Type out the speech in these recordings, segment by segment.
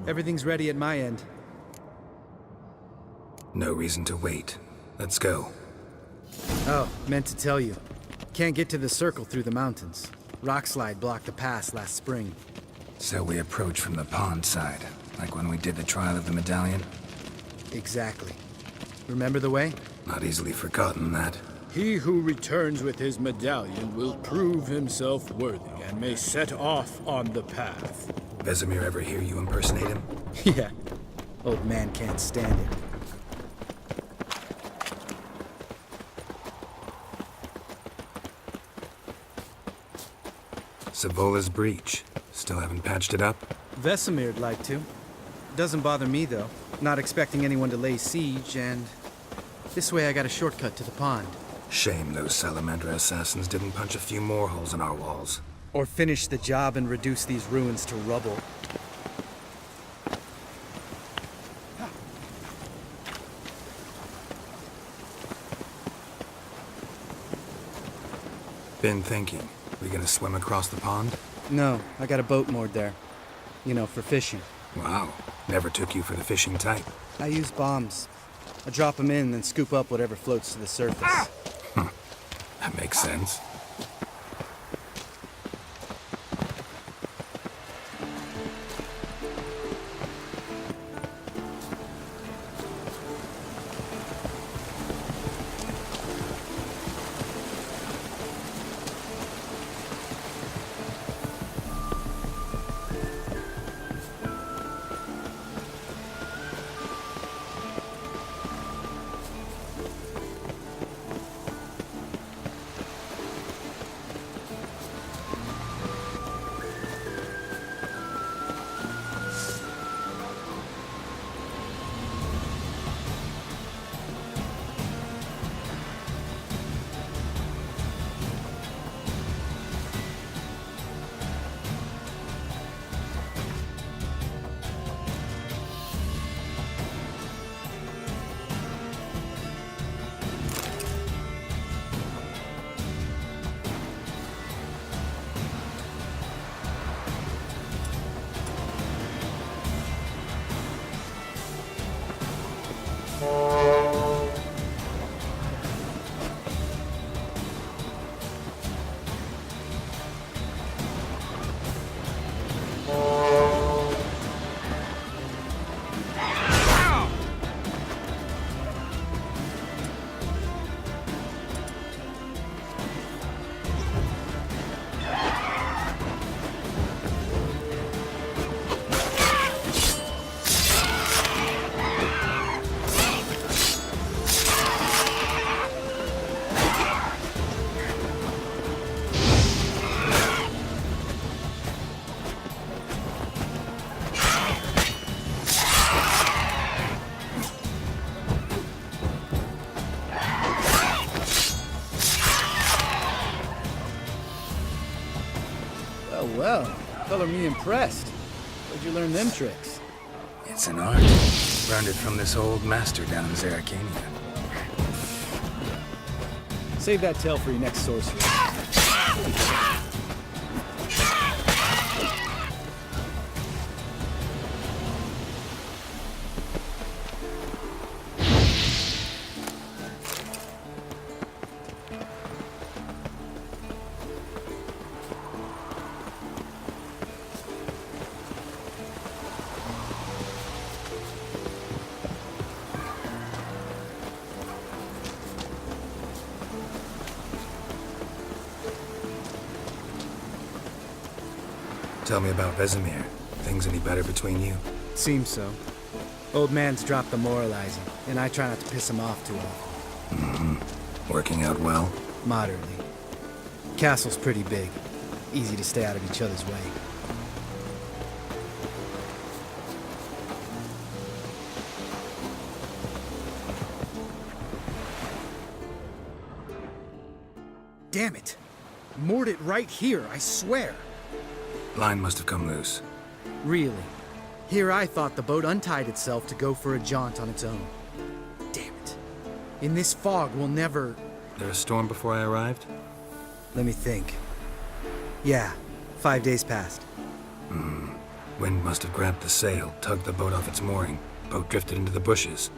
Everything's ready at my end. No reason to wait. Let's go. Oh, meant to tell you. Can't get to the circle through the mountains. Rockslide blocked the pass last spring. So we approach from the pond side, like when we did the trial of the medallion? Exactly. Remember the way? Not easily forgotten, that. He who returns with his medallion will prove himself worthy and may set off on the path. Vesemir ever hear you impersonate him? Yeah. Old man can't stand it. Savola's breach. Still haven't patched it up? Vesemir'd like to. Doesn't bother me, though. Not expecting anyone to lay siege, and... this way I got a shortcut to the pond. Shame those Salamander assassins didn't punch a few more holes in our walls. Or finish the job and reduce these ruins to rubble. Been thinking. We gonna swim across the pond? No, I got a boat moored there. You know, for fishing. Wow. Never took you for the fishing type. I use bombs. I drop them in, then scoop up whatever floats to the surface. That makes sense. Well, color me impressed. Where'd you learn them tricks? It's an art. Learned it from this old master down in Zarakania. Save that tale for your next sorcery. Tell me about Vesemir. Things any better between you? Seems so. Old man's dropped the moralizing, and I try not to piss him off too often. Mm-hmm. Working out well? Moderately. Castle's pretty big. Easy to stay out of each other's way. Damn it! Moored it right here, I swear! Line must have come loose. Really? Here I thought the boat untied itself to go for a jaunt on its own. Damn it. In this fog, we'll never... There a storm before I arrived? Let me think. Yeah, 5 days passed. Wind must have grabbed the sail, tugged the boat off its mooring. Boat drifted into the bushes.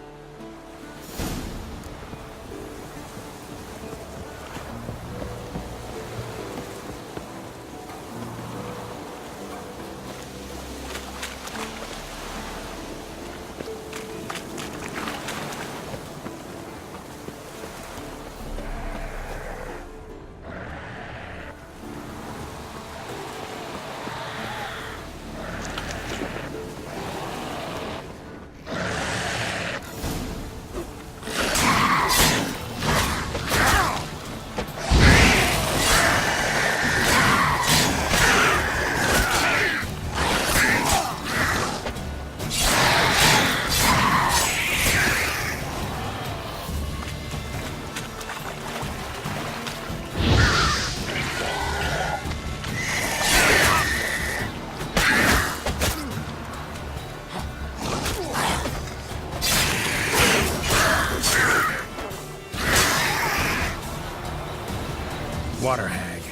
Water hag.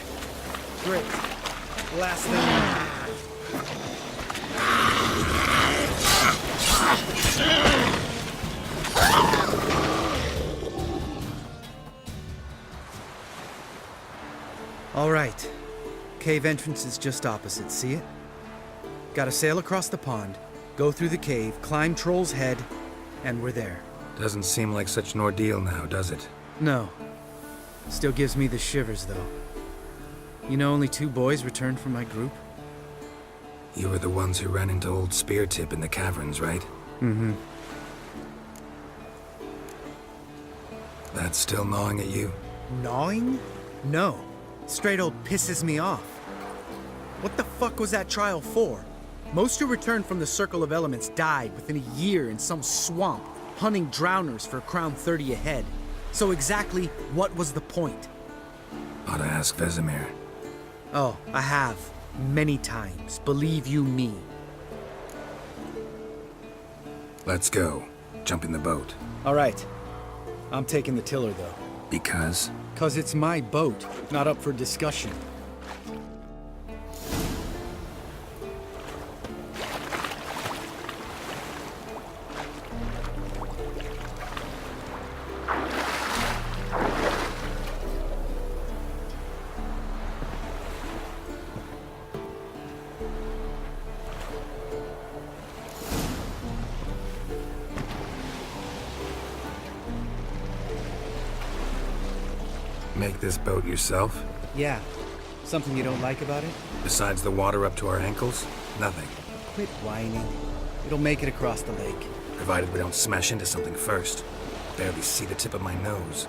Great. Last thing. All right. Cave entrance is just opposite, see it? Gotta sail across the pond, go through the cave, climb Troll's Head, and we're there. Doesn't seem like such an ordeal now, does it? No. Still gives me the shivers, though. You know only 2 boys returned from my group? You were the ones who ran into old Speartip in the caverns, right? Mm-hmm. That's still gnawing at you? Gnawing? No. Straight old pisses me off. What the fuck was that trial for? Most who returned from the Circle of Elements died within a year in some swamp, hunting drowners for Crown 30 a head. So exactly what was the point? Ought to ask Vesemir. Oh, I have. Many times. Believe you me. Let's go. Jump in the boat. All right. I'm taking the tiller, though. Because? 'Cause it's my boat, not up for discussion. Make this boat yourself? Yeah. Something you don't like about it? Besides the water up to our ankles? Nothing. Quit whining. It'll make it across the lake. Provided we don't smash into something first. Barely see the tip of my nose.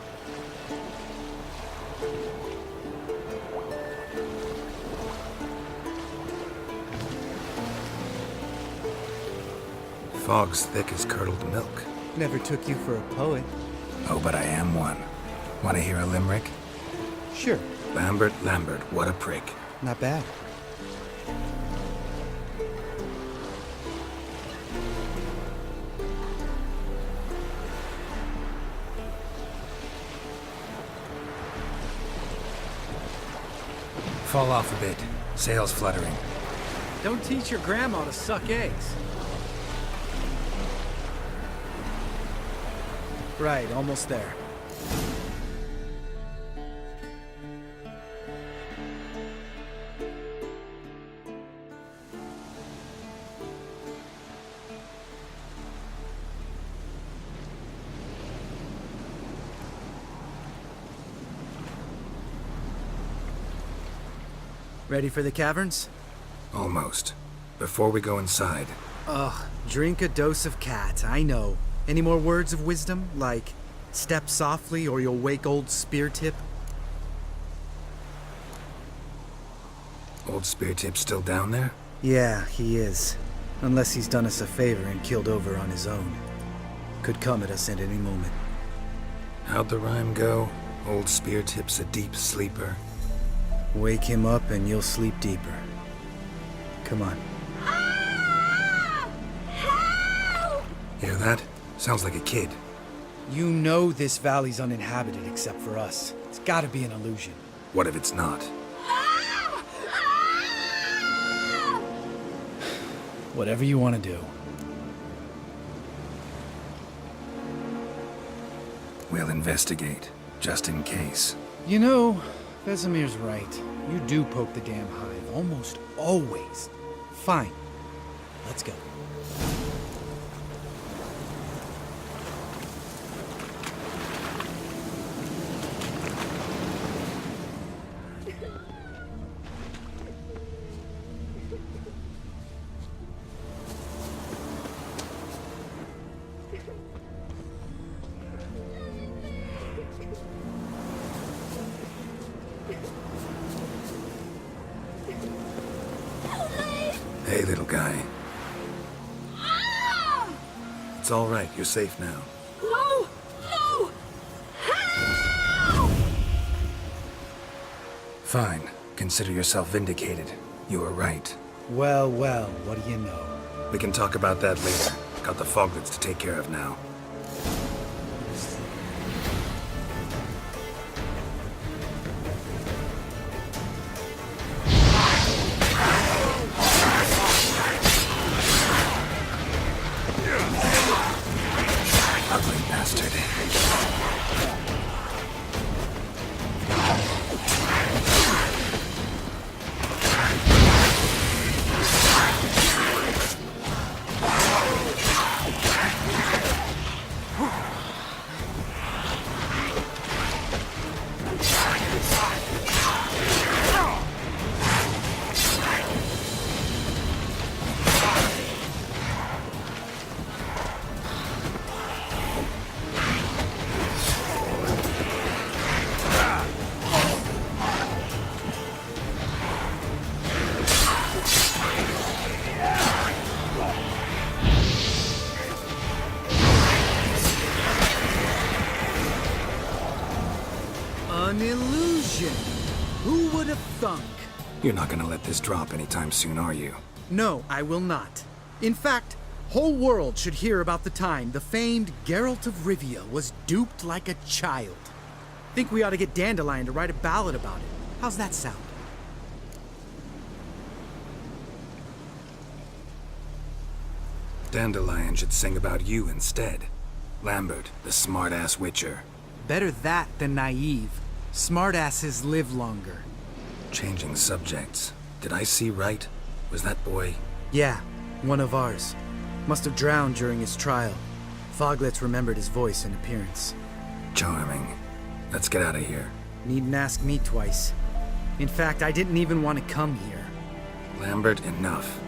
Fog's thick as curdled milk. Never took you for a poet. Oh, but I am one. Want to hear a limerick? Sure. Lambert, Lambert, what a prick. Not bad. Fall off a bit. Sails fluttering. Don't teach your grandma to suck eggs. Right, almost there. Ready for the caverns? Almost. Before we go inside, Ugh, drink a dose of cat, I know. Any more words of wisdom, like, step softly or you'll wake old Speartip? old Speartip's still down there? Yeah, he is. Unless he's done us a favor and killed over on his own. Could come at us at any moment. How'd the rhyme go? Old Speartip's a deep sleeper. Wake him up and you'll sleep deeper. Come on. Hear that? Sounds like a kid. You know this valley's uninhabited except for us. It's gotta be an illusion. What if it's not? Whatever you want to do. We'll investigate, just in case. You know, Vesemir's right. You do poke the damn hive, almost always. Fine. Let's go. Hey, little guy. It's all right. You're safe now. No! No! Help! Fine. Consider yourself vindicated. You were right. Well, well, what do you know? We can talk about that later. Got the foglets to take care of now. Ugly bastard. An illusion! Who would have thunk? You're not gonna let this drop anytime soon, are you? No, I will not. In fact, whole world should hear about the time the famed Geralt of Rivia was duped like a child. Think we ought to get Dandelion to write a ballad about it. How's that sound? Dandelion should sing about you instead. Lambert, the smart-ass witcher. Better that than naive. Smartasses live longer. Changing subjects. Did I see right? Was that boy? Yeah, one of ours. Must have drowned during his trial. Foglets remembered his voice and appearance. Charming. Let's get out of here. Needn't ask me twice. In fact, I didn't even want to come here. Lambert, enough.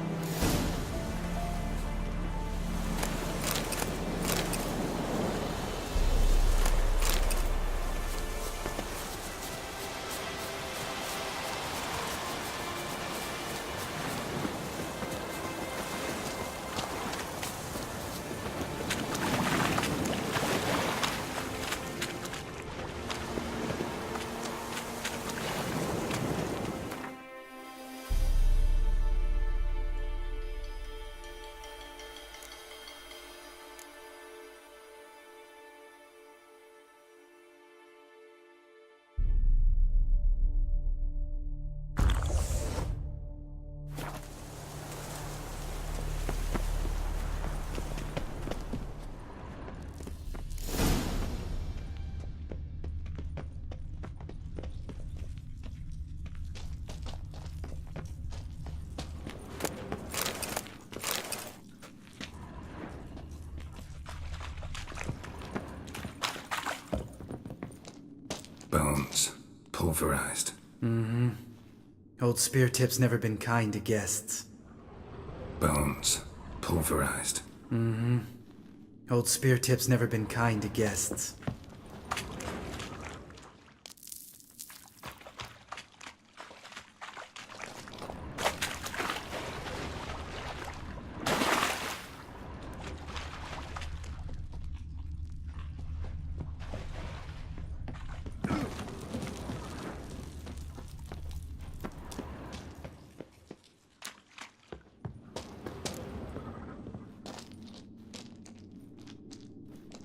Bones. Pulverized. Old Spear Tip's never been kind to guests. Bones. Pulverized. Old Spear Tip's never been kind to guests.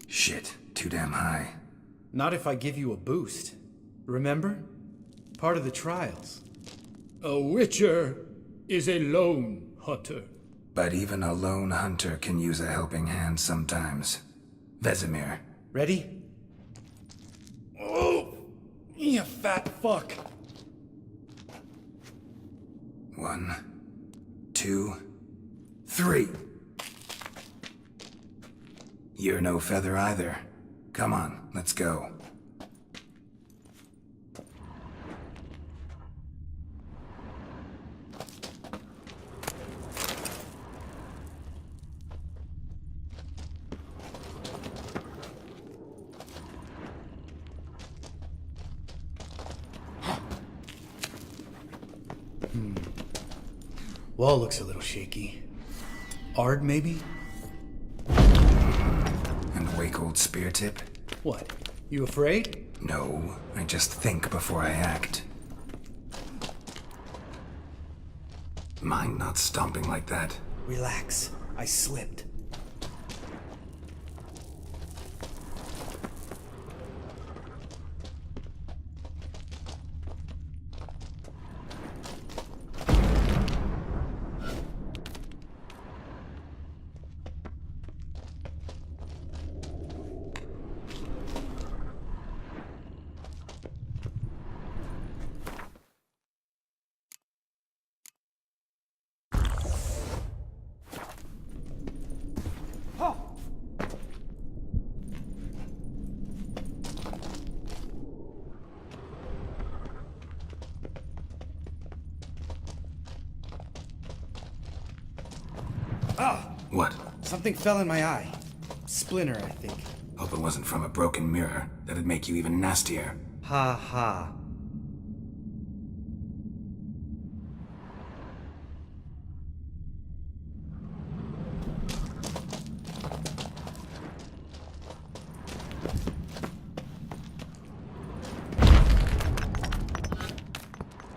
Shit. Too damn high. Not if I give you a boost. Remember? Part of the trials. A witcher is a lone hunter. But even a lone hunter can use a helping hand sometimes. Vesemir. Ready? Oh, you fat fuck. 1, 2, 3. You're no feather either. Come on, let's go. Wall looks a little shaky. Ard, maybe? And wake old spear tip? What? You afraid? No, I just think before I act. Mind not stomping like that. Relax. I slipped. What? Something fell in my eye. Splinter, I think. Hope it wasn't from a broken mirror. That'd make you even nastier. Ha ha.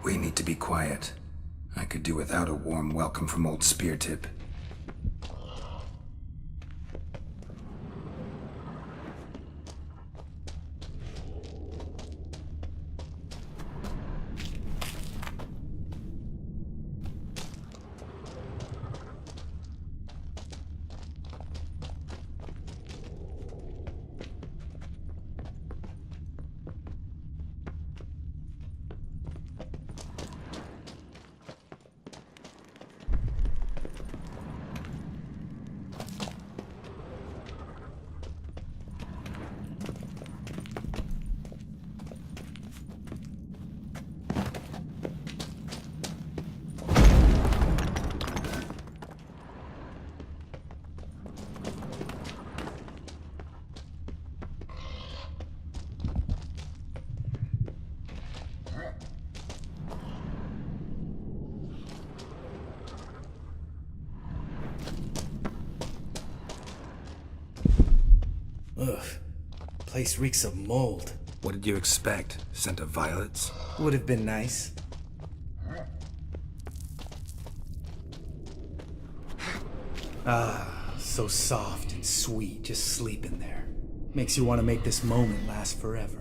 We need to be quiet. I could do without a warm welcome from old spear tip. Ugh. Place reeks of mold. What did you expect? Scent of violets? Would have been nice. Ah, so soft and sweet, just sleeping there. Makes you want to make this moment last forever.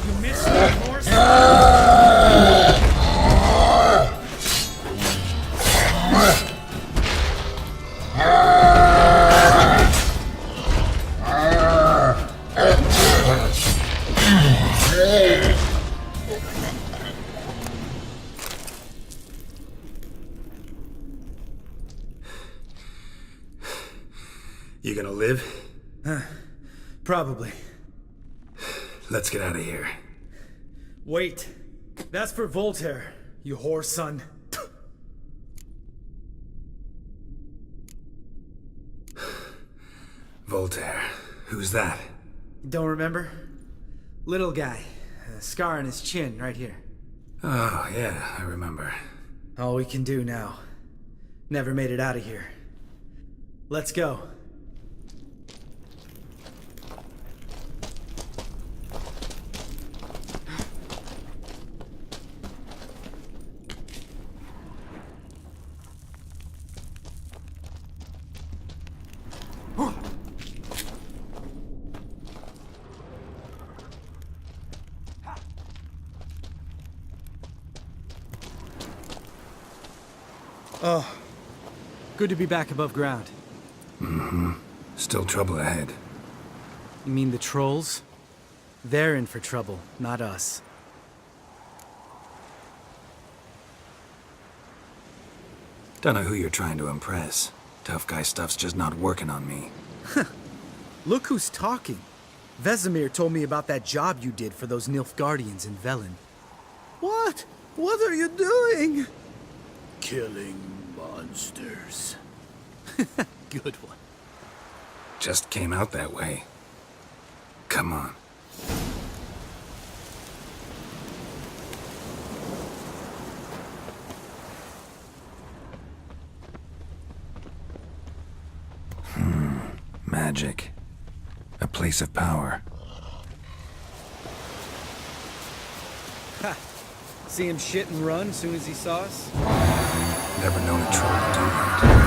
You missed me, horse! You gonna live? Probably. Let's get out of here. Wait. That's for Voltaire, you whore son. Voltaire. Who's that? Don't remember? Little guy. A scar on his chin, right here. Oh, yeah, I remember. All we can do now. Never made it out of here. Let's go. Oh, good to be back above ground. Still trouble ahead. You mean the trolls? They're in for trouble, not us. Don't know who you're trying to impress. Tough guy stuff's just not working on me. Look who's talking. Vesemir told me about that job you did for those Nilfgaardians in Velen. What? What are you doing? Killing monsters. Good one. Just came out that way. Come on. Magic. A place of power. Ha! See him shit and run as soon as he saw us? Never known a troll to do that.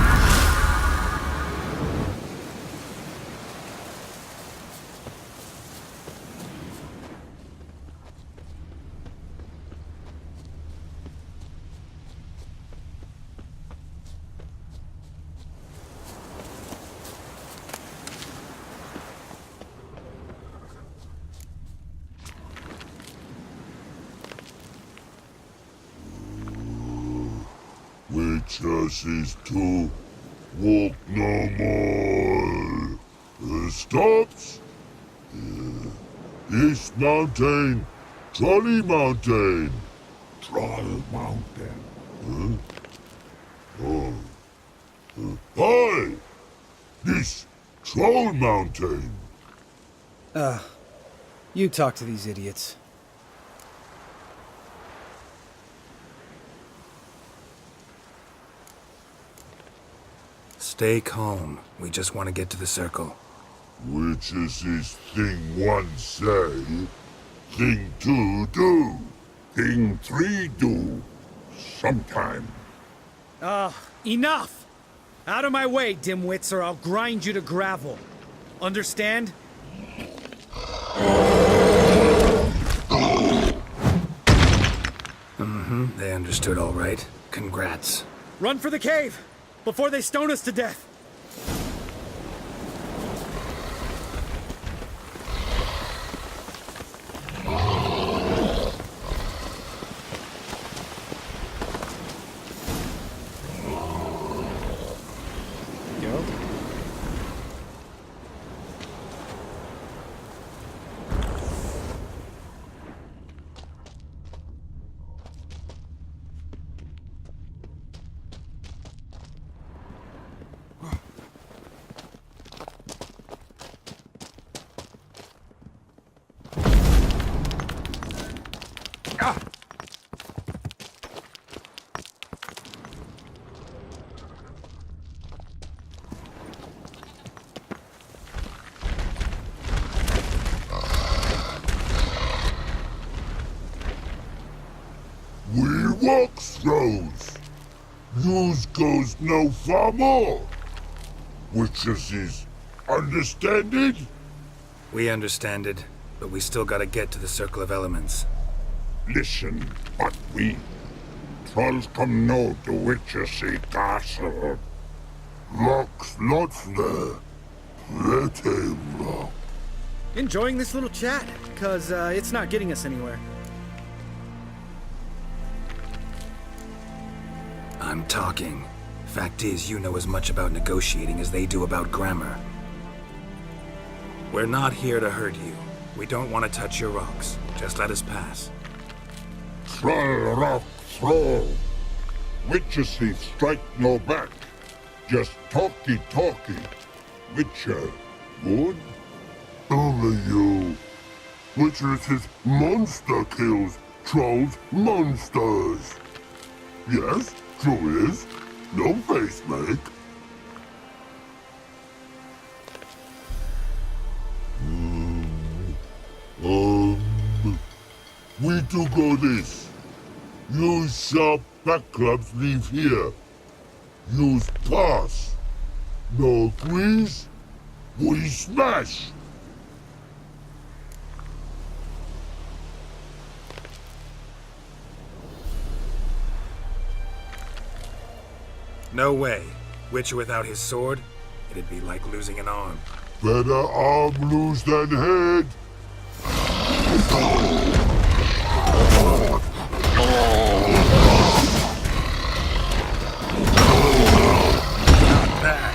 Witches is to walk no more. Stops. East Mountain, Trolley Mountain. Troll Mountain. Hi! This Troll Mountain. You talk to these idiots. Stay calm. We just want to get to the circle. Witches is thing one say, thing two do, thing three do, sometime. Enough! Out of my way, dimwits, or I'll grind you to gravel. Understand? They understood all right. Congrats. Run for the cave! Before they stone us to death! Go. We walk throws. News goes no far more. Witches is Understand it? We understand it, but we still gotta get to the Circle of Elements. Listen, but we trolls come no to Witchersea Castle. Locks lots there. Let him rock. Enjoying this little chat, cause it's not getting us anywhere. I'm talking. Fact is, you know as much about negotiating as they do about grammar. We're not here to hurt you. We don't want to touch your rocks. Just let us pass. Troll rock throw. Witchersea strike no back. Just talky. Witcher, good? Only you. Witchersea monster kills trolls monsters. Yes, true is. No face make. We do go this. Use sharp backups leave here. Use pass. No grease. We smash. No way. Witcher without his sword? It'd be like losing an arm. Better arm lose than head. Not bad.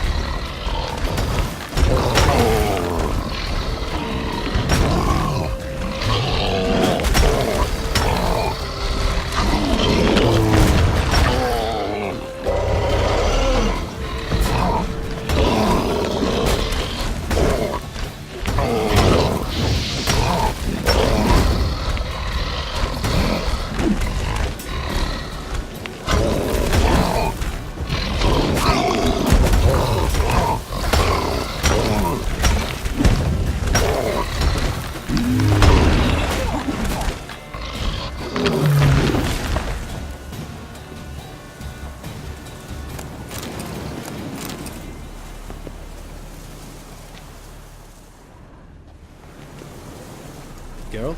Geralt?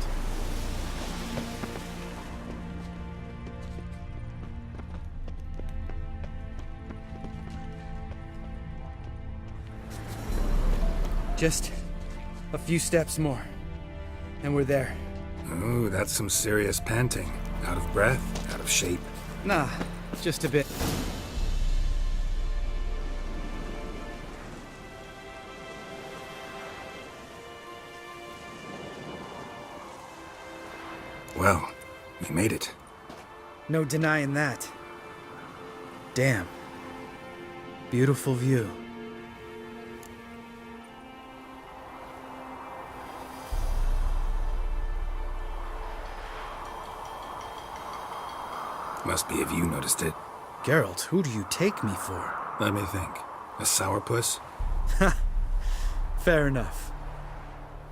Just a few steps more, and we're there. Ooh, that's some serious panting. Out of breath, out of shape. Nah, just a bit. Well, we made it. No denying that. Damn. Beautiful view. Must be if you noticed it. Geralt, who do you take me for? Let me think. A sourpuss? Fair enough.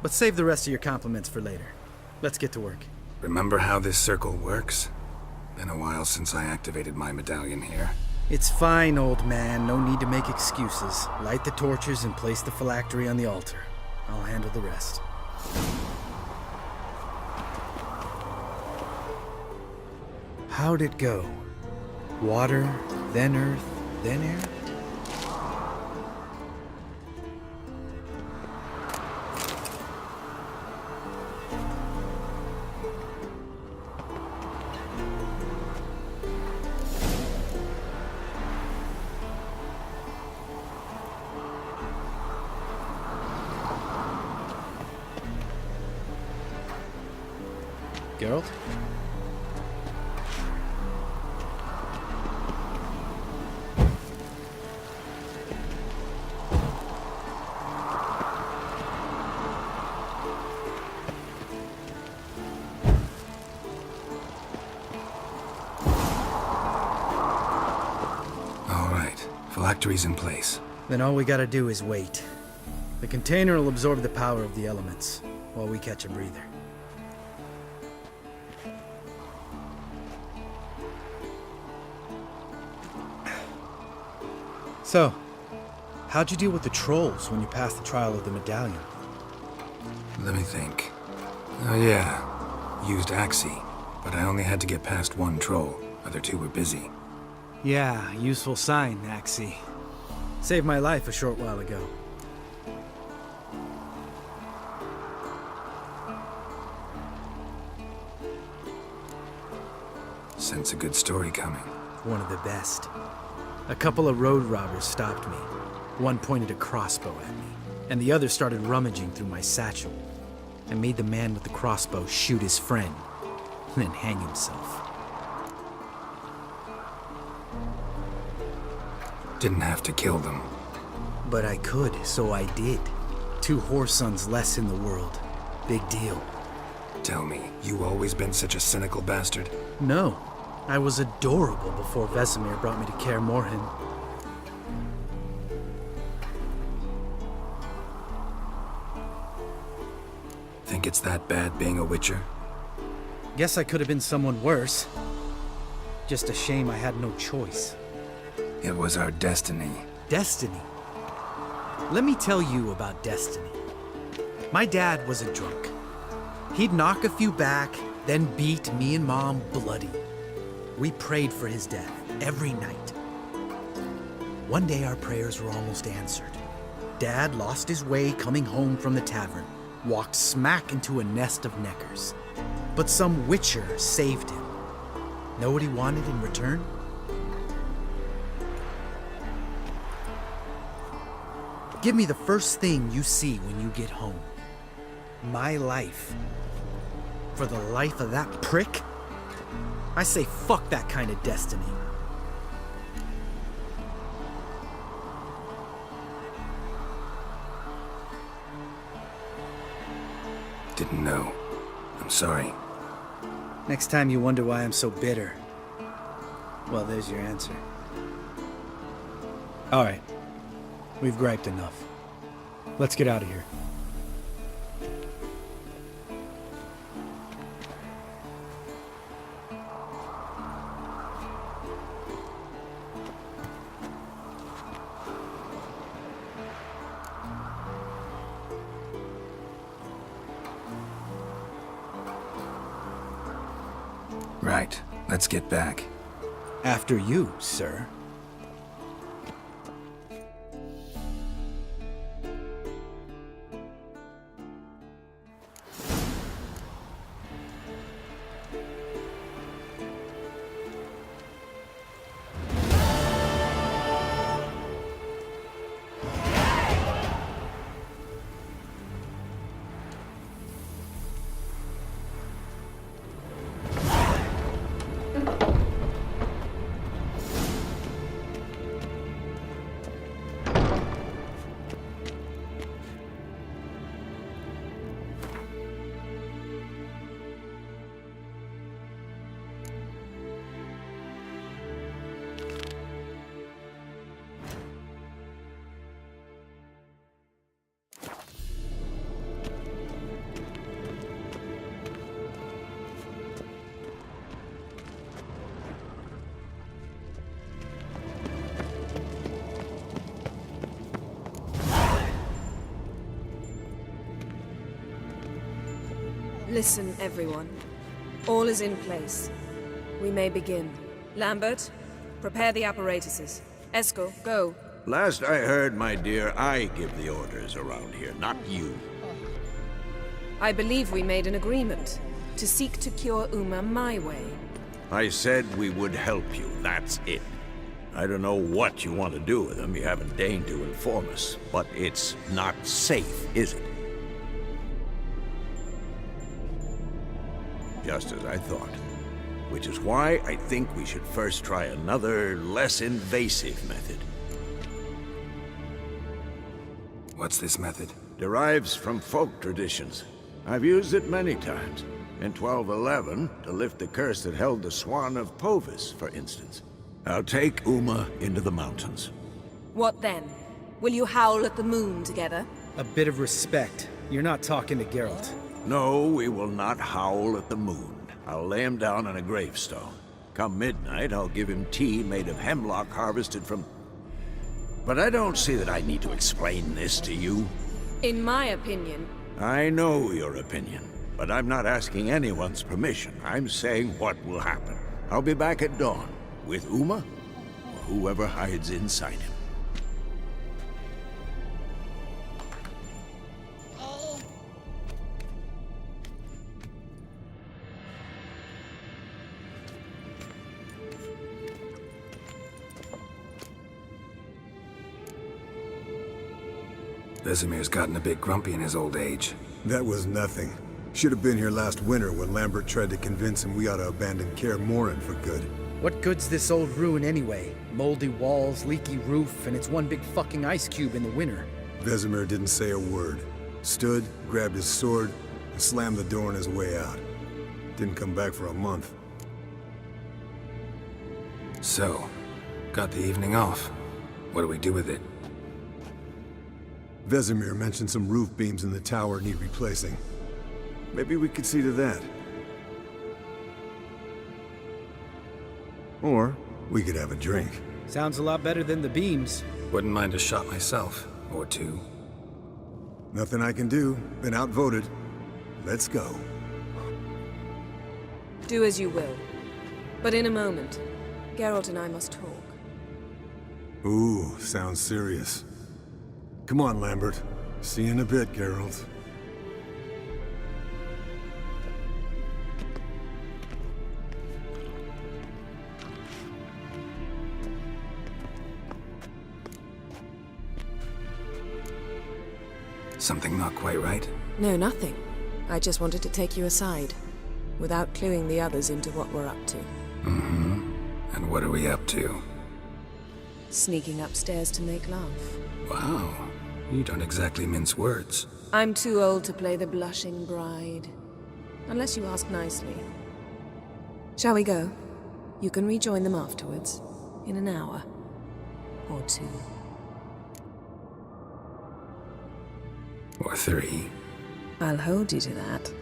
But save the rest of your compliments for later. Let's get to work. Remember how this circle works? Been a while since I activated my medallion here. It's fine, old man. No need to make excuses. Light the torches and place the phylactery on the altar. I'll handle the rest. How'd it go? Water, then earth, then air? Geralt? All right, phylactery's in place. Then all we gotta do is wait. The container will absorb the power of the elements, while we catch a breather. So, How'd you deal with the trolls when you passed the trial of the medallion? Let me think. Oh yeah, used Axie, but I only had to get past one troll. Other two were busy. Yeah, useful sign, Axie. Saved my life a short while ago. Sense a good story coming. One of the best. A couple of road robbers stopped me. One pointed a crossbow at me, and the other started rummaging through my satchel. I made the man with the crossbow shoot his friend, and then hang himself. Didn't have to kill them. But I could, so I did. 2 whoresons less in the world. Big deal. Tell me, you always been such a cynical bastard? No, I was adorable before Vesemir brought me to Kaer Morhen. Think it's that bad being a Witcher? Guess I could have been someone worse. Just a shame I had no choice. It was our destiny. Destiny? Let me tell you about destiny. My dad was a drunk. He'd knock a few back, then beat me and Mom bloody. We prayed for his death every night. One day our prayers were almost answered. Dad lost his way coming home from the tavern, walked smack into a nest of neckers. But some Witcher saved him. Know what he wanted in return? Give me the first thing you see when you get home. My life. For the life of that prick? I say fuck that kind of destiny. Didn't know. I'm sorry. Next time you wonder why I'm so bitter, well, there's your answer. All right. We've griped enough. Let's get out of here. Right. Let's get back. After you, sir. Listen, everyone. All is in place. We may begin. Lambert, prepare the apparatuses. Esco, go. Last I heard, my dear, I give the orders around here, not you. I believe we made an agreement to seek to cure Uma my way. I said we would help you, that's it. I don't know what you want to do with them, you haven't deigned to inform us, but it's not safe, is it? Just as I thought. Which is why I think we should first try another, less invasive method. What's this method? Derives from folk traditions. I've used it many times. In 1211, to lift the curse that held the Swan of Povis, for instance. I'll take Uma into the mountains. What then? Will you howl at the moon together? A bit of respect. You're not talking to Geralt. No, we will not howl at the moon. I'll lay him down on a gravestone. Come midnight, I'll give him tea made of hemlock harvested from... But I don't see that I need to explain this to you. In my opinion, I know your opinion, but I'm not asking anyone's permission. I'm saying what will happen. I'll be back at dawn, with Uma, or whoever hides inside him. Vesemir's gotten a bit grumpy in his old age. That was nothing. Should have been here last winter when Lambert tried to convince him we ought to abandon Kaer Morhen for good. What good's this old ruin anyway? Moldy walls, leaky roof, and it's one big fucking ice cube in the winter. Vesemir didn't say a word. Stood, grabbed his sword, and slammed the door on his way out. Didn't come back for a month. So, got the evening off. What do we do with it? Vesemir mentioned some roof beams in the tower need replacing. Maybe we could see to that. Or we could have a drink. Sounds a lot better than the beams. Wouldn't mind a shot myself, or two. Nothing I can do. Been outvoted. Let's go. do as you will. But in a moment, Geralt and I must talk. Ooh, sounds serious. Come on, Lambert. See you in a bit, Geralt. Something not quite right? No, nothing. I just wanted to take you aside, without cluing the others into what we're up to. Mm-hmm. And what are we up to? Sneaking upstairs to make love. Wow. You don't exactly mince words. I'm too old to play the blushing bride. Unless you ask nicely. Shall we go? You can rejoin them afterwards. In an hour. Or two. Or three. I'll hold you to that.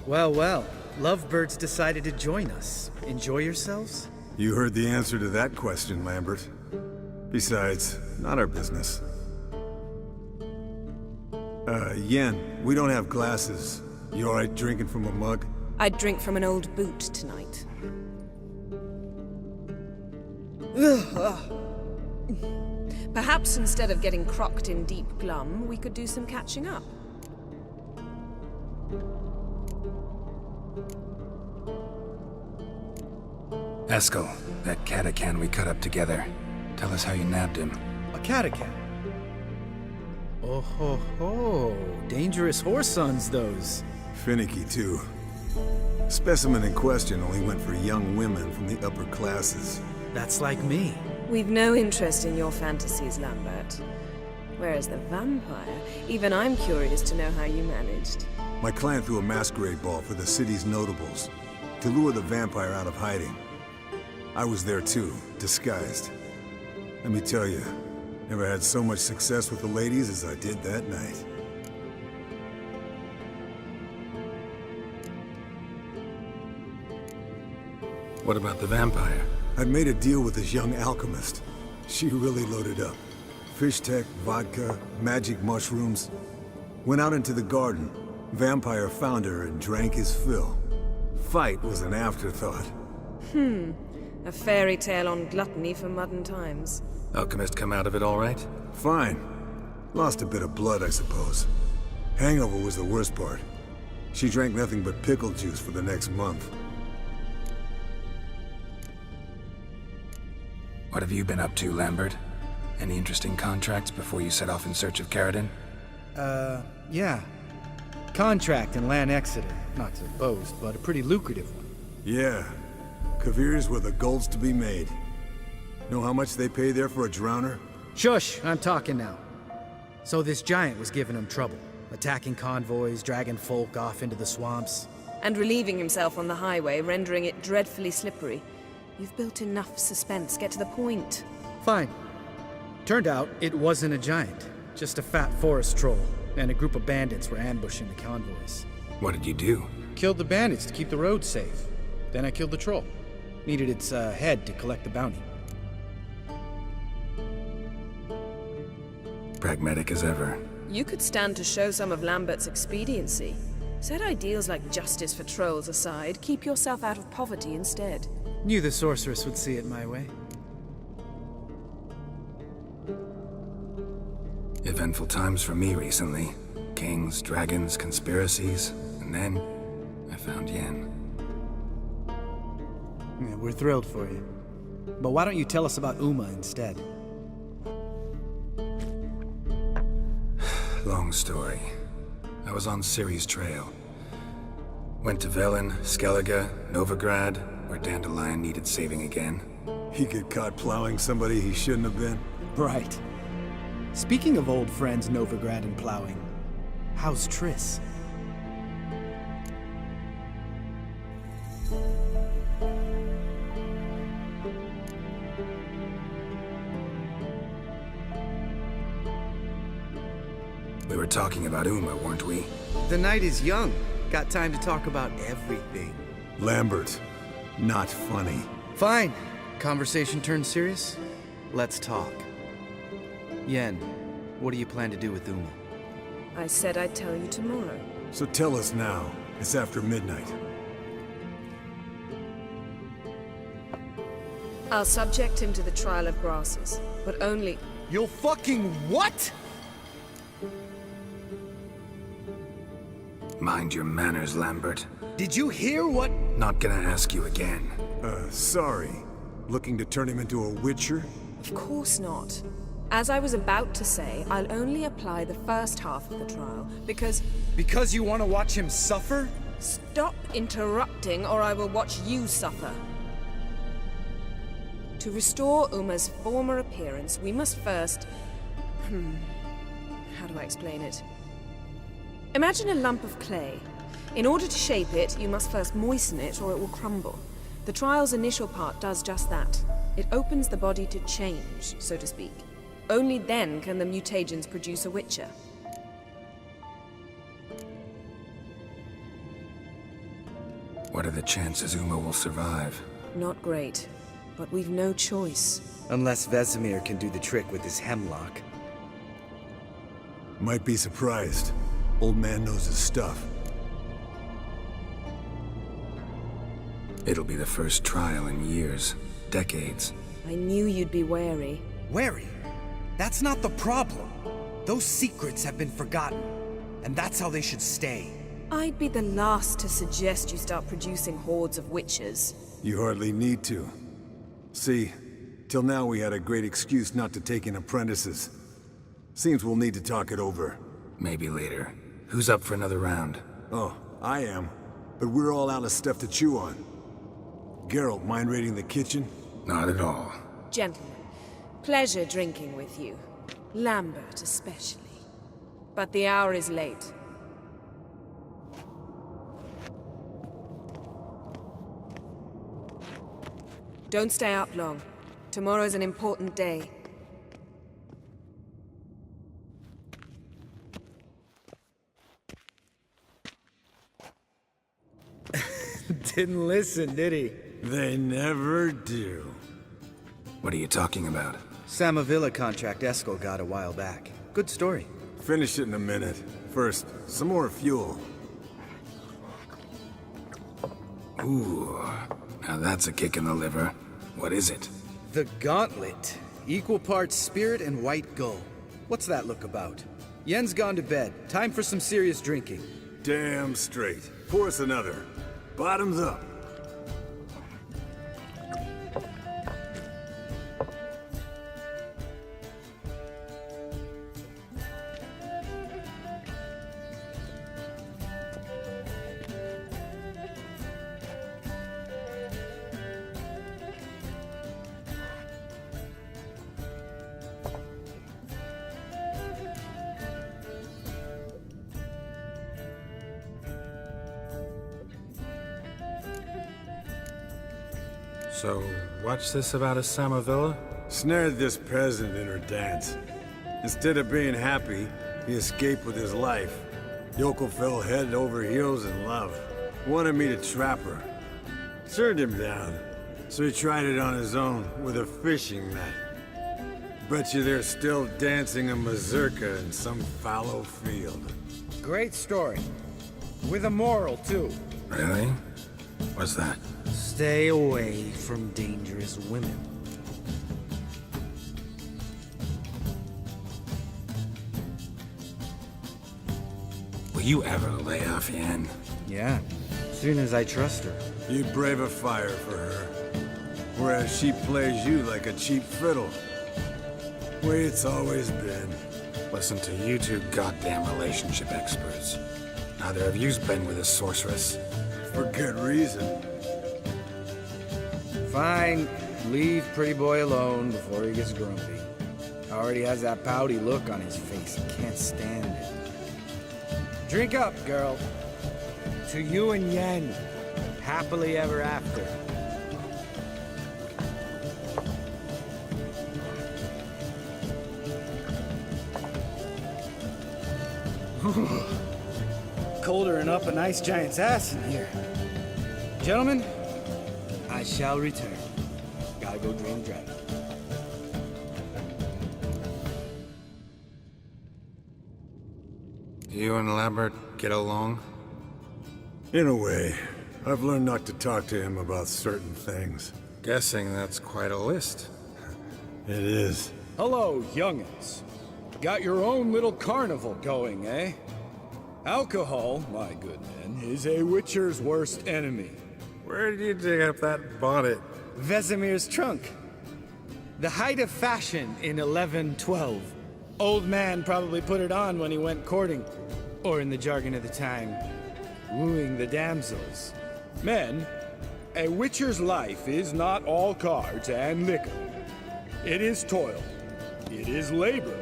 Well, well. Lovebirds decided to join us. Enjoy yourselves? You heard the answer to that question, Lambert. Besides, not our business. Yen, we don't have glasses. You alright drinking from a mug? I'd drink from an old boot tonight. Perhaps instead of getting crocked in deep glum, we could do some catching up. Eskel, that catacan we cut up together. Tell us how you nabbed him. A catacan? Oh ho ho. Dangerous horse sons, those. Finicky, too. Specimen in question only went for young women from the upper classes. That's like me. We've no interest in your fantasies, Lambert. Whereas the vampire, even I'm curious to know how you managed. My client threw a masquerade ball for the city's notables to lure the vampire out of hiding. I was there too, disguised. Let me tell you, never had so much success with the ladies as I did that night. What about the vampire? I'd made a deal with this young alchemist. She really loaded up. Fish tech, vodka, magic mushrooms. Went out into the garden. Vampire found her and drank his fill. Fight was an afterthought. A fairy tale on gluttony for modern times. Alchemist come out of it all right? Fine. Lost a bit of blood, I suppose. Hangover was the worst part. She drank nothing but pickle juice for the next month. What have you been up to, Lambert? Any interesting contracts before you set off in search of Caradon? Yeah. Contract in Lan Exeter. Not to boast, but a pretty lucrative one. Yeah. Kavir's were the gold's to be made. Know how much they pay there for a drowner? Shush, I'm talking now. So this giant was giving him trouble. Attacking convoys, dragging folk off into the swamps. And relieving himself on the highway, rendering it dreadfully slippery. You've built enough suspense. Get to the point. Fine. Turned out it wasn't a giant. Just a fat forest troll. And a group of bandits were ambushing the convoys. What did you do? Killed the bandits to keep the roads safe. Then I killed the troll. Needed its head to collect the bounty. Pragmatic as ever. You could stand to show some of Lambert's expediency. Set ideals like justice for trolls aside, keep yourself out of poverty instead. Knew the sorceress would see it my way. Eventful times for me recently. Kings, dragons, conspiracies, and then I found Yen. Yeah, we're thrilled for you. But why don't you tell us about Uma instead? Long story. I was on Ciri's trail. Went to Velen, Skellige, Novigrad, where Dandelion needed saving again. He get caught plowing somebody he shouldn't have been. Right. Speaking of old friends Novigrad and plowing, how's Triss? We were talking about Uma, weren't we? The night is young. Got time to talk about everything. Lambert, not funny. Fine. Conversation turned serious? Let's talk. Yen, what do you plan to do with Uma? I said I'd tell you tomorrow. So tell us now. It's after midnight. I'll subject him to the trial of grasses, but only... You'll fucking what? Mind your manners, Lambert. Did you hear what? Not gonna ask you again. Sorry. Looking to turn him into a witcher? Of course not. As I was about to say, I'll only apply the first half of the trial, because... Because you want to watch him suffer? Stop interrupting, or I will watch you suffer. To restore Uma's former appearance, we must first... How do I explain it? Imagine a lump of clay. In order to shape it, you must first moisten it, or it will crumble. The trial's initial part does just that. It opens the body to change, so to speak. Only then can the mutagens produce a witcher. What are the chances Uma will survive? Not great, but we've no choice. Unless Vesemir can do the trick with his hemlock. Might be surprised. Old man knows his stuff. It'll be the first trial in years, decades. I knew you'd be wary. Wary? That's not the problem. Those secrets have been forgotten, and that's how they should stay. I'd be the last to suggest you start producing hordes of witches. You hardly need to. See, till now we had a great excuse not to take in apprentices. Seems we'll need to talk it over. Maybe later. Who's up for another round? Oh, I am. But we're all out of stuff to chew on. Geralt, mind raiding the kitchen? Not at all. Gentlemen, pleasure drinking with you. Lambert especially. But the hour is late. Don't stay up long. Tomorrow's an important day. Didn't listen, did he? They never do. What are you talking about? Samavilla contract Eskel got a while back. Good story. Finish it in a minute. First, some more fuel. Ooh, now that's a kick in the liver. What is it? The Gauntlet. Equal parts spirit and white gull. What's that look about? Yen's gone to bed. Time for some serious drinking. Damn straight. Pour us another. Bottoms up. So, what's this about a Samavilla? Snared this peasant in her dance. Instead of being happy, he escaped with his life. Yoko fell head over heels in love. Wanted me to trap her. Turned him down. So he tried it on his own with a fishing net. Bet you they're still dancing a mazurka in some fallow field. Great story. With a moral, too. Really? What's that? Stay away from dangerous women. Will you ever lay off Yen? Yeah, soon as I trust her. You'd brave a fire for her. Whereas she plays you like a cheap fiddle. Way it's always been. Listen to you two goddamn relationship experts. Neither of you's been with a sorceress. For good reason. Fine, leave pretty boy alone before he gets grumpy. Already has that pouty look on his face. He can't stand it. Drink up, girl. To you and Yen. Happily ever after. Colder than up a nice giant's ass in here. Gentlemen, I shall return. Gotta go drain the dragon. You and Lambert get along? In a way. I've learned not to talk to him about certain things. Guessing that's quite a list. It is. Hello, young'uns. Got your own little carnival going, eh? Alcohol, my good men, is a witcher's worst enemy. Where did you dig up that bonnet? Vesemir's trunk. The height of fashion in 1112. Old man probably put it on when he went courting. Or in the jargon of the time, wooing the damsels. Men, a witcher's life is not all cards and liquor. It is toil. It is labor.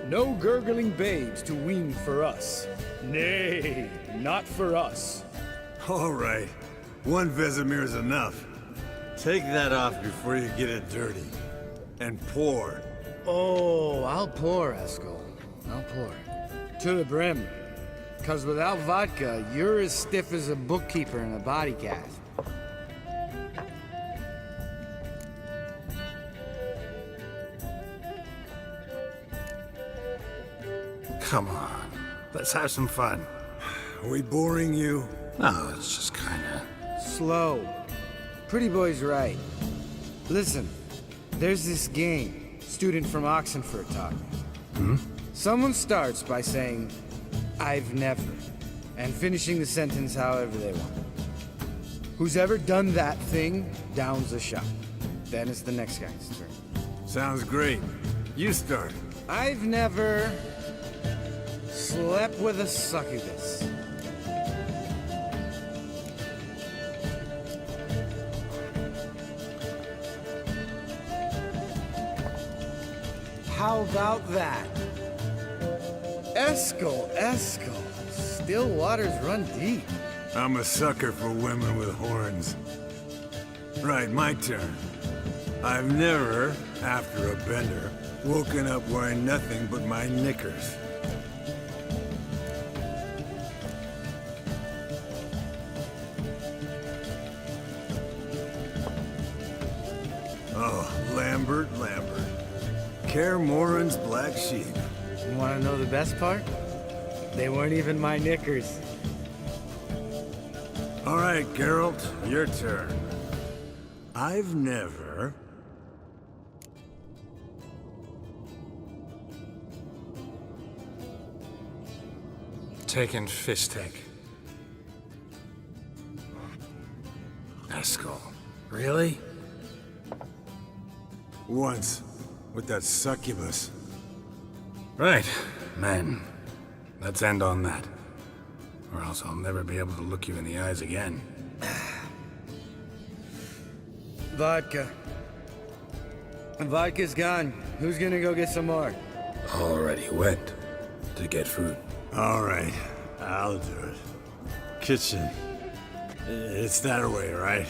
No gurgling babes to wean for us. Nay, not for us. All right. One Vesemir's enough. Take that off before you get it dirty. And pour. Oh, I'll pour, Eskel. I'll pour. To the brim. 'Cause without vodka, you're as stiff as a bookkeeper in a body cast. Come on. Let's have some fun. Are we boring you? No, it's just kinda... Slow. Pretty boy's right. Listen, there's this game. Student from Oxenford taught me. Someone starts by saying, I've never, and finishing the sentence however they want. Who's ever done that thing downs a shot. Then it's the next guy's turn. Sounds great. You start. I've never slept with a succubus. How about that? Eskel. Still waters run deep. I'm a sucker for women with horns. Right, my turn. I've never, after a bender, woken up wearing nothing but my knickers. Oh, Lambert. Kaer Morhen's black sheep. You want to know the best part? They weren't even my knickers. All right, Geralt, your turn. I've never... Taken Fishtech. Eskel. Really? Once, with that succubus. Right, men. Let's end on that. Or else I'll never be able to look you in the eyes again. Vodka. Vodka's gone. Who's gonna go get some more? Already went to get food. All right, I'll do it. Kitchen. It's that way, right?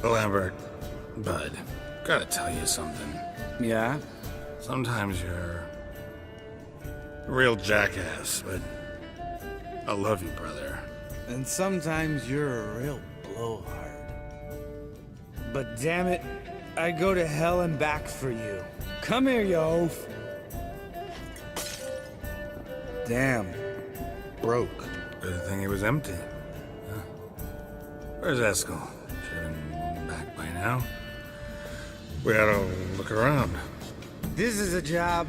Lambert, bud, gotta tell you something. Yeah? Sometimes you're a real jackass, but I love you, brother. And sometimes you're a real blowhard. But damn it, I'd go to hell and back for you. Come here, you oaf. Damn. Broke. Good thing it was empty. Huh. Where's Eskel? Should have been back by now. We ought to look around. This is a job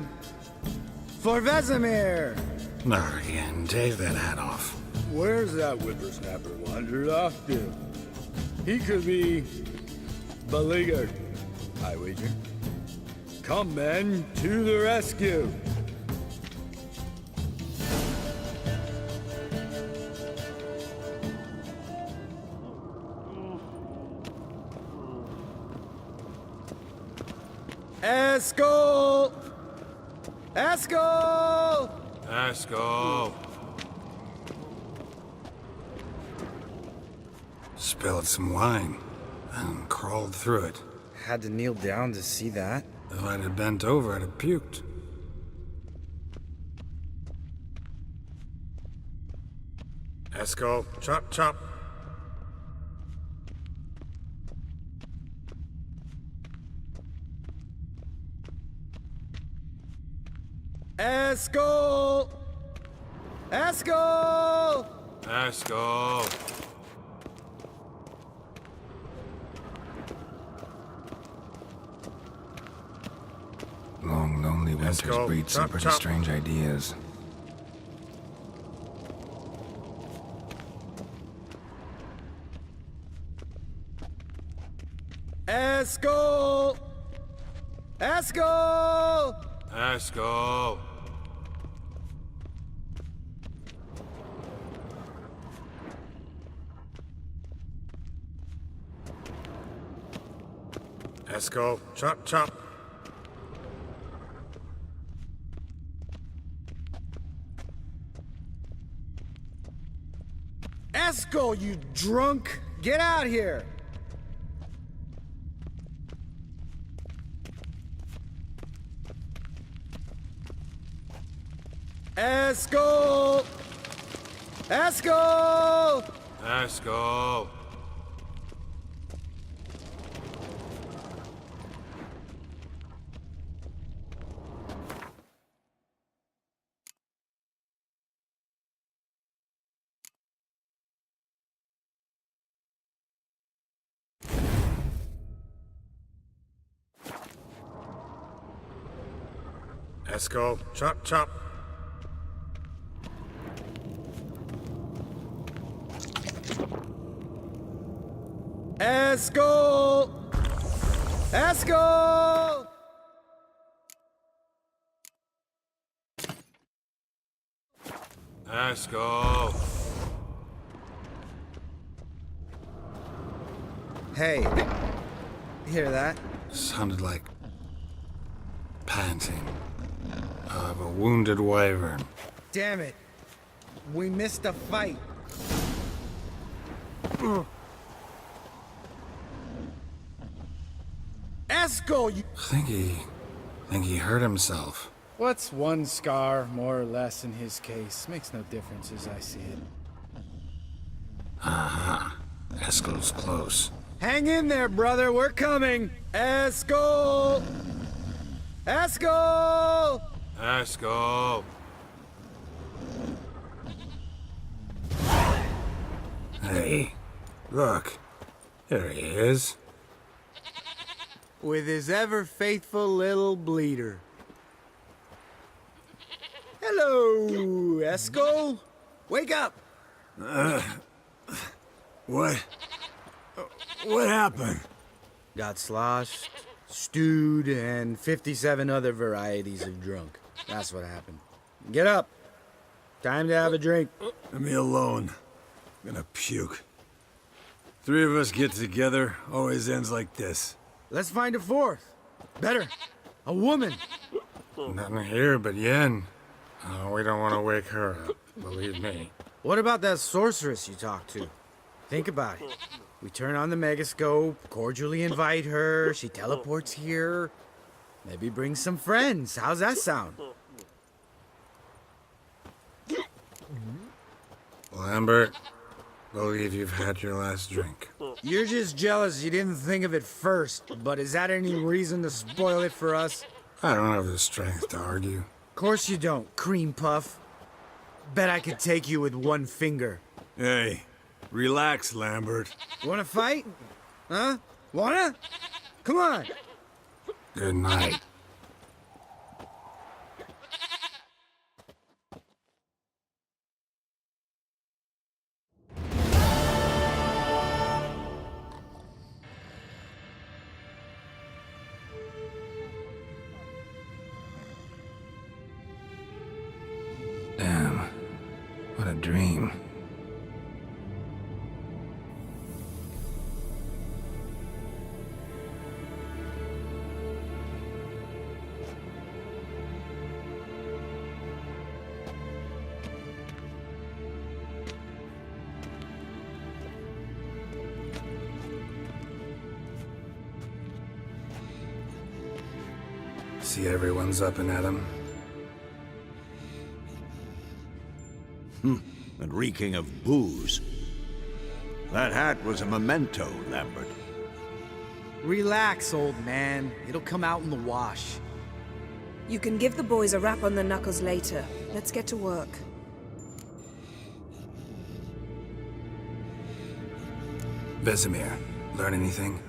for Vesemir. Not again. Take that hat off. Where's that whippersnapper wandered off to? He could be beleaguered, I wager. Come, men, to the rescue! Eskel! Eskel! Eskel! Spilled some wine and crawled through it. Had to kneel down to see that. If I'd have bent over, I'd have puked. Eskel, chop, chop. Eskel! Eskel! Eskel! Long, lonely winters go. breed some Chop, pretty chop. strange ideas. Eskel! Eskel! Eskel! Eskel, chop, chop. Eskel, you drunk! Get out here! Eskel! Eskel! Eskel! Eskel, chop, chop. Eskel! Eskel! Eskel! Hey, hear that? Sounded like panting of a wounded wyvern. Damn it. We missed a fight. Esco, you... Think he hurt himself. What's one scar, more or less, in his case? Makes no difference as I see it. Esco's close. Hang in there, brother. We're coming. Esco! Esco! Esco! Hey, look. There he is. With his ever-faithful little bleeder. Hello, Esco. Wake up. What? What happened? Got sloshed, stewed, and 57 other varieties of drunk. That's what happened. Get up. Time to have a drink. Leave me alone. I'm gonna puke. Three of us get together, always ends like this. Let's find a fourth. Better. A woman. Nothing here but Yen. Oh, we don't want to wake her up, believe me. What about that sorceress you talked to? Think about it. We turn on the megascope, cordially invite her, she teleports here. Maybe bring some friends. How's that sound? Lambert, believe you've had your last drink. You're just jealous you didn't think of it first, but is that any reason to spoil it for us? I don't have the strength to argue. Of course you don't, cream puff. Bet I could take you with one finger. Hey, relax, Lambert. Wanna fight? Huh? Wanna? Come on. Good night. Damn. What a dream. See everyone's up and at 'em. And reeking of booze. That hat was a memento, Lambert. Relax, old man. It'll come out in the wash. You can give the boys a rap on the knuckles later. Let's get to work. Vesemir, learn anything?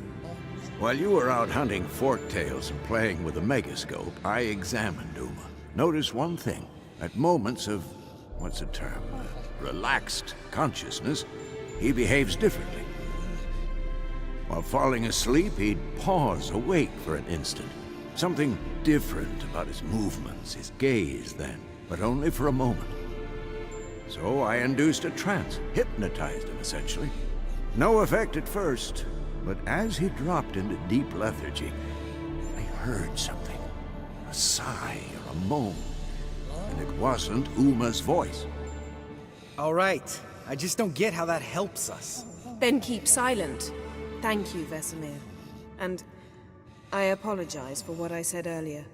While you were out hunting forktails and playing with the megascope, I examined Uma. Notice one thing. At moments of, what's the term? Relaxed consciousness, he behaves differently. While falling asleep, he'd pause awake for an instant. Something different about his movements, his gaze then, but only for a moment. So I induced a trance, hypnotized him essentially. No effect at first, but as he dropped into deep lethargy, I heard something. A sigh or a moan. And it wasn't Uma's voice. All right. I just don't get how that helps us. Then keep silent. Thank you, Vesemir. And I apologize for what I said earlier.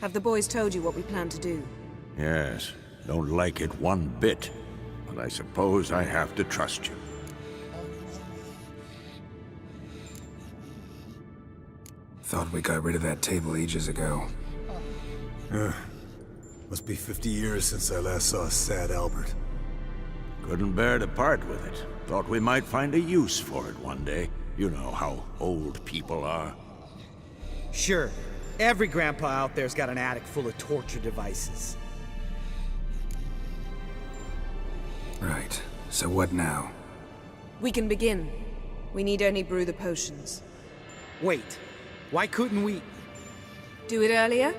Have the boys told you what we plan to do? Yes, don't like it one bit, but I suppose I have to trust you. Thought we got rid of that table ages ago. Must be 50 years since I last saw sad Albert. Couldn't bear to part with it. Thought we might find a use for it one day. You know how old people are. Sure. Every grandpa out there's got an attic full of torture devices. Right. So what now? We can begin. We need only brew the potions. Wait. Why couldn't we... Do it earlier?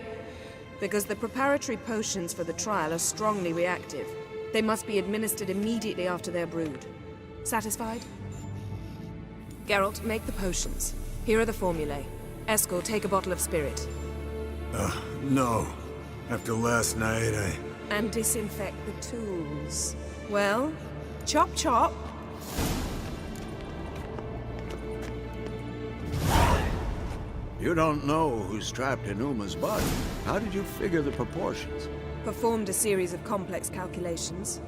Because the preparatory potions for the trial are strongly reactive. They must be administered immediately after they're brewed. Satisfied? Geralt, make the potions. Here are the formulae. Eskel, take a bottle of spirit. No. After last night, And disinfect the tools. Well, chop chop. You don't know who's trapped in Uma's body. How did you figure the proportions? Performed a series of complex calculations.